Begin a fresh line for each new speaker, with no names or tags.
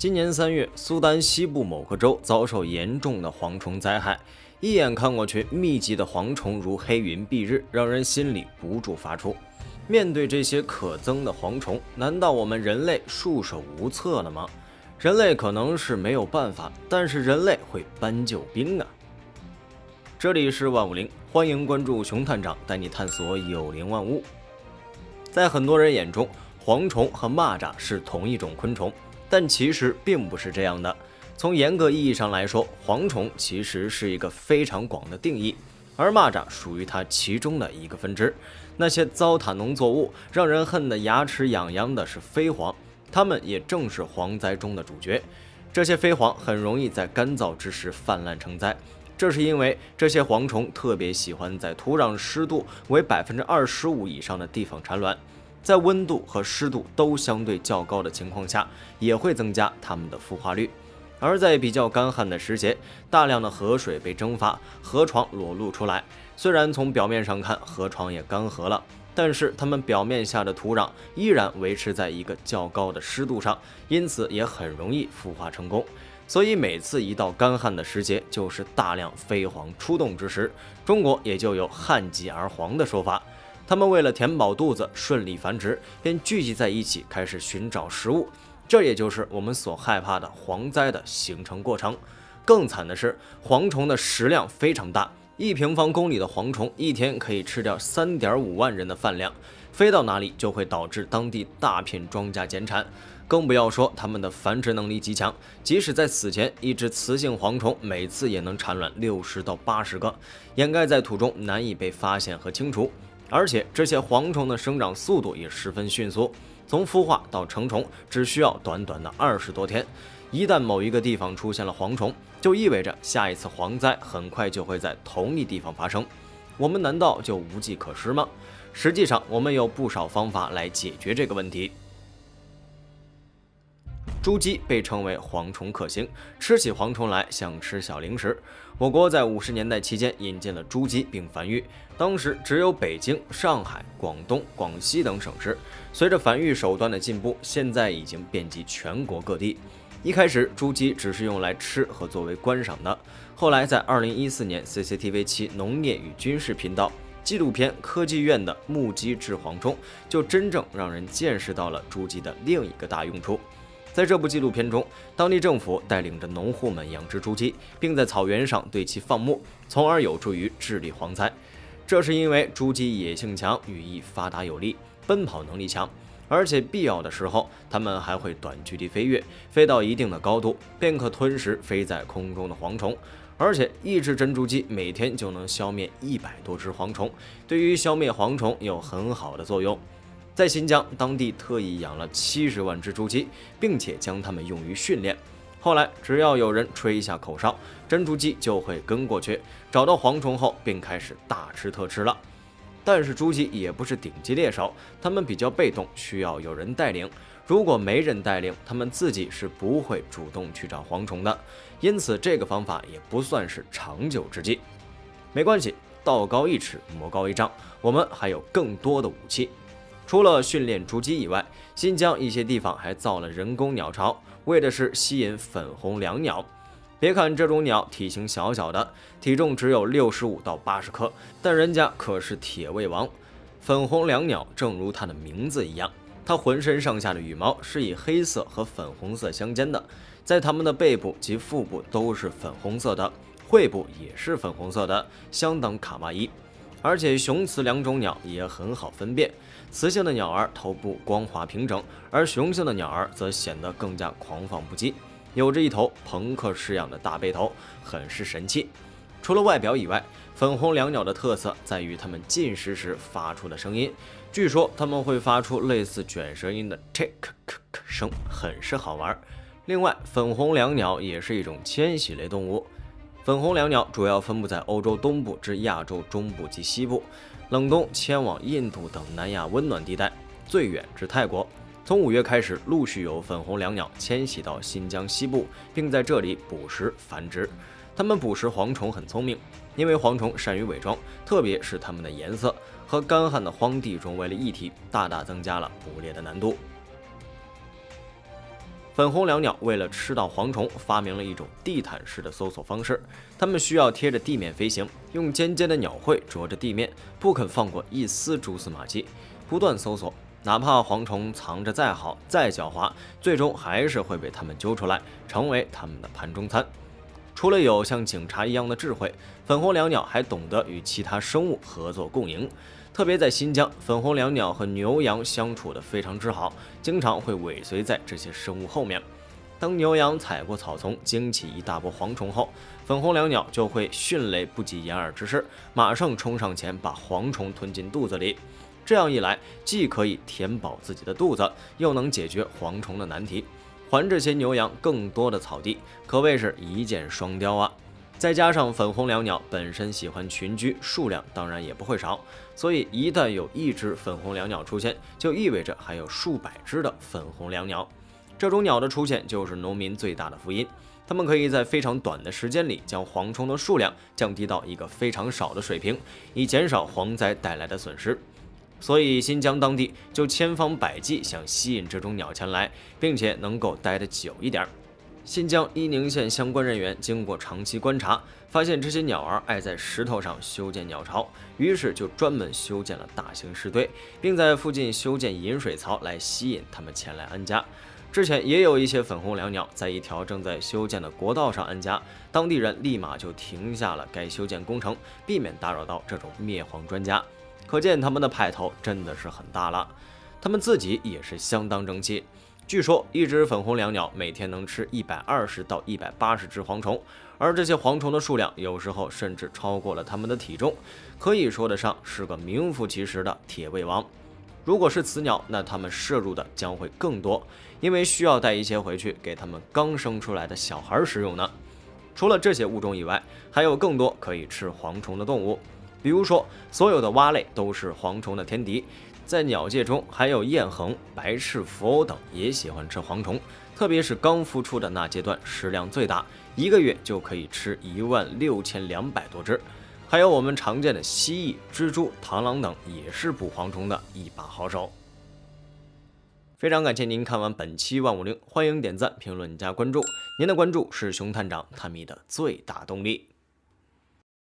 今年3月，苏丹西部某个州遭受严重的蝗虫灾害，一眼看过去，密集的蝗虫如黑云蔽日，让人心里不住发怵。面对这些可憎的蝗虫，难道我们人类束手无策了吗？人类可能是没有办法，但是人类会搬救兵啊！这里是万物灵，欢迎关注熊探长，带你探索有灵万物。在很多人眼中，蝗虫和蚂蚱是同一种昆虫。但其实并不是这样的。从严格意义上来说，蝗虫其实是一个非常广的定义，而蚂蚱属于它其中的一个分支。那些糟蹋农作物、让人恨得牙齿痒痒的是飞蝗，它们也正是蝗灾中的主角。这些飞蝗很容易在干燥之时泛滥成灾，这是因为这些蝗虫特别喜欢在土壤湿度为25%以上的地方产卵。在温度和湿度都相对较高的情况下，也会增加它们的孵化率。而在比较干旱的时节，大量的河水被蒸发，河床裸露出来。虽然从表面上看，河床也干涸了，但是它们表面下的土壤依然维持在一个较高的湿度上，因此也很容易孵化成功。所以每次一到干旱的时节，就是大量飞蝗出动之时，中国也就有旱极而蝗的说法。他们为了填饱肚子、顺利繁殖，便聚集在一起，开始寻找食物。这也就是我们所害怕的蝗灾的形成过程。更惨的是，蝗虫的食量非常大，1平方公里的蝗虫一天可以吃掉3.5万人的饭量，飞到哪里就会导致当地大片庄稼减产。更不要说它们的繁殖能力极强，即使在此前，一只雌性蝗虫每次也能产卵60到80个，掩盖在土中，难以被发现和清除。而且这些蝗虫的生长速度也十分迅速，从孵化到成虫只需要短短的20多天。一旦某一个地方出现了蝗虫，就意味着下一次蝗灾很快就会在同一地方发生。我们难道就无计可施吗？实际上，我们有不少方法来解决这个问题。猪鸡被称为蝗虫克星，吃起蝗虫来像吃小零食。我国在50年代期间引进了猪鸡并繁育，当时只有北京、上海、广东、广西等省市。随着繁育手段的进步，现在已经遍及全国各地。一开始，猪鸡只是用来吃和作为观赏的，后来在2014年 CCTV7 农业与军事频道纪录片《科技院的目击制蝗》中，就真正让人见识到了猪鸡的另一个大用处。在这部纪录片中，当地政府带领着农户们养殖猪鸡，并在草原上对其放牧，从而有助于治理蝗灾。这是因为猪鸡野性强，羽翼发达有力，奔跑能力强，而且必要的时候，它们还会短距离飞跃，飞到一定的高度，便可吞食飞在空中的蝗虫。而且一只真猪鸡每天就能消灭100多只蝗虫，对于消灭蝗虫有很好的作用。在新疆，当地特意养了70万只猪鸡，并且将它们用于训练。后来，只要有人吹一下口哨，真猪鸡就会跟过去，找到蝗虫后便开始大吃特吃了。但是猪鸡也不是顶级猎手，它们比较被动，需要有人带领。如果没人带领，它们自己是不会主动去找蝗虫的。因此，这个方法也不算是长久之计。没关系，道高一尺，魔高一丈，我们还有更多的武器。除了训练猪鸡以外，新疆一些地方还造了人工鸟巢，为的是吸引粉红椋鸟。别看这种鸟体型小小的，体重只有65到80克，但人家可是铁胃王。粉红椋鸟正如它的名字一样，它浑身上下的羽毛是以黑色和粉红色相间的，在它们的背部及腹部都是粉红色的，喙部也是粉红色的，相当卡哇伊。而且雄雌两种鸟也很好分辨，雌性的鸟儿头部光滑平整，而雄性的鸟儿则显得更加狂放不羁，有着一头朋克式样的大背头，很是神气。除了外表以外，粉红椋鸟的特色在于它们进食时发出的声音，据说它们会发出类似卷舌音的 tick 声，很是好玩。另外，粉红椋鸟也是一种迁徙类动物。粉红椋鸟主要分布在欧洲东部至亚洲中部及西部，冷冬迁往印度等南亚温暖地带，最远至泰国。从5月开始，陆续有粉红椋鸟迁徙到新疆西部，并在这里捕食繁殖。它们捕食蝗虫很聪明，因为蝗虫善于伪装，特别是它们的颜色和干旱的荒地融为了一体，大大增加了捕猎的难度。粉红椋鸟为了吃到蝗虫，发明了一种地毯式的搜索方式。它们需要贴着地面飞行，用尖尖的鸟喙啄着地面，不肯放过一丝蛛丝马迹，不断搜索。哪怕蝗虫藏着再好、再狡猾，最终还是会被它们揪出来，成为它们的盘中餐。除了有像警察一样的智慧，粉红椋鸟还懂得与其他生物合作共赢。特别在新疆，粉红椋鸟和牛羊相处得非常之好，经常会尾随在这些生物后面。当牛羊踩过草丛，惊起一大波蝗虫后，粉红椋鸟就会迅雷不及掩耳之势，马上冲上前把蝗虫吞进肚子里。这样一来，既可以填饱自己的肚子，又能解决蝗虫的难题，还这些牛羊更多的草地，可谓是一箭双雕啊！再加上粉红椋鸟本身喜欢群居，数量当然也不会少，所以一旦有一只粉红椋鸟出现，就意味着还有数百只的粉红椋鸟。这种鸟的出现就是农民最大的福音，它们可以在非常短的时间里将蝗虫的数量降低到一个非常少的水平，以减少蝗灾带来的损失。所以新疆当地就千方百计想吸引这种鸟前来，并且能够待得久一点。新疆伊宁县相关人员经过长期观察，发现这些鸟儿爱在石头上修建鸟巢，于是就专门修建了大型石堆，并在附近修建饮水槽来吸引它们前来安家。之前也有一些粉红椋鸟在一条正在修建的国道上安家，当地人立马就停下了该修建工程，避免打扰到这种灭蝗专家。可见他们的派头真的是很大了，他们自己也是相当争气。据说一只粉红椋鸟每天能吃120到180只蝗虫，而这些蝗虫的数量有时候甚至超过了它们的体重，可以说得上是个名副其实的铁胃王。如果是雌鸟，那它们摄入的将会更多，因为需要带一些回去给它们刚生出来的小孩食用呢。除了这些物种以外，还有更多可以吃蝗虫的动物，比如说所有的蛙类都是蝗虫的天敌。在鸟界中，还有燕鸻、白翅蝮鸥等也喜欢吃蝗虫，特别是刚孵出的那阶段，食量最大，一个月就可以吃16200多只。还有我们常见的蜥蜴、蜘蛛、螳螂等，也是捕蝗虫的一把好手。非常感谢您看完本期万物灵，欢迎点赞、评论加关注，您的关注是熊探长探秘的最大动力。